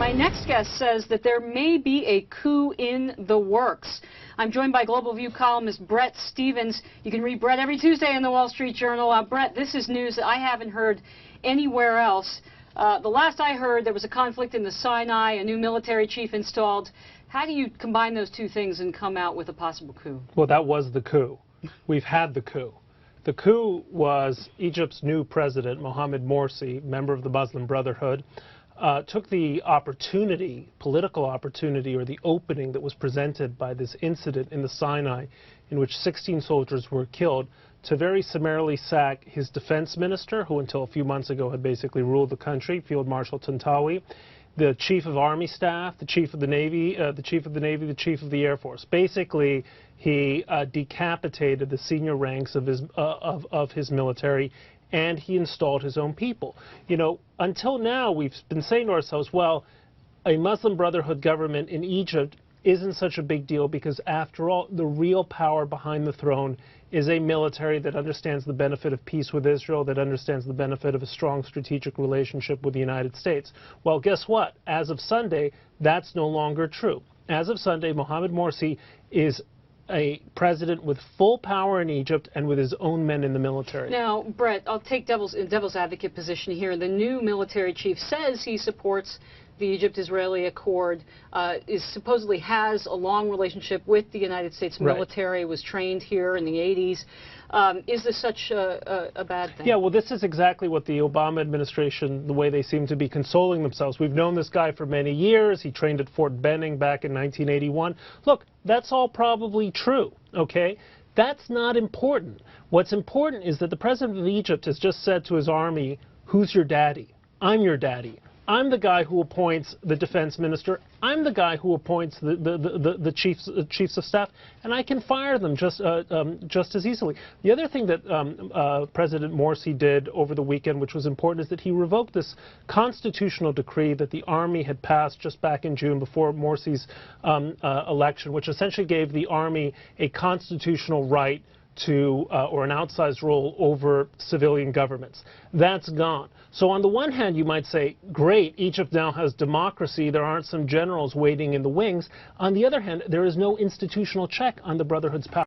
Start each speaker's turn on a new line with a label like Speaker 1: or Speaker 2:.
Speaker 1: My next guest says that there may be a coup in the works. I'm joined by Global View columnist Bret Stephens. You can read Bret every Tuesday in the Wall Street Journal. Bret, this is news that I haven't heard anywhere else. The last I heard, there was a conflict in the Sinai, a new military chief installed. How do you combine those two things and come out with a possible coup?
Speaker 2: Well, that was the coup. We've had the coup. The coup was Egypt's new president, Mohamed Morsi, member of the Muslim Brotherhood, took the opportunity, political opportunity, or the opening that was presented by this incident in the Sinai in which 16 soldiers were killed to very summarily sack his defense minister, who until a few months ago had basically ruled the country, Field Marshal Tantawi, the chief of army staff, the chief of the Navy, the chief of the Air Force. Basically, he decapitated the senior ranks of his military, and he installed his own people. You know, until now, we've been saying to ourselves, well, a Muslim Brotherhood government in Egypt isn't such a big deal because, after all, the real power behind the throne is a military that understands the benefit of peace with Israel, that understands the benefit of a strong strategic relationship with the United States. Well, guess what? As of Sunday, that's no longer true. As of Sunday, Mohamed Morsi is a president with full power in Egypt and with his own men in the military.
Speaker 1: Now, Bret, I'll take devil's advocate position here. The new military chief says he supports the Egypt-Israeli Accord, supposedly has a long relationship with the United States military, was trained here in the 80s. Is this such a bad thing?
Speaker 2: Yeah, well, this is exactly what the Obama administration, the way they seem to be consoling themselves. We've known this guy for many years. He trained at Fort Benning back in 1981. Look, that's all probably true, okay? That's not important. What's important is that the president of Egypt has just said to his army, who's your daddy? I'm your daddy. I'm the guy who appoints the defense minister. I'm the guy who appoints the chiefs of staff, and I can fire them just as easily. The other thing that President Morsi did over the weekend, which was important, is that he revoked this constitutional decree that the army had passed just back in June before Morsi's election, which essentially gave the army a constitutional right to, or an outsized role over civilian governments. That's gone. So on the one hand, you might say, great, Egypt now has democracy, there aren't some generals waiting in the wings. On the other hand, there is no institutional check on the Brotherhood's power.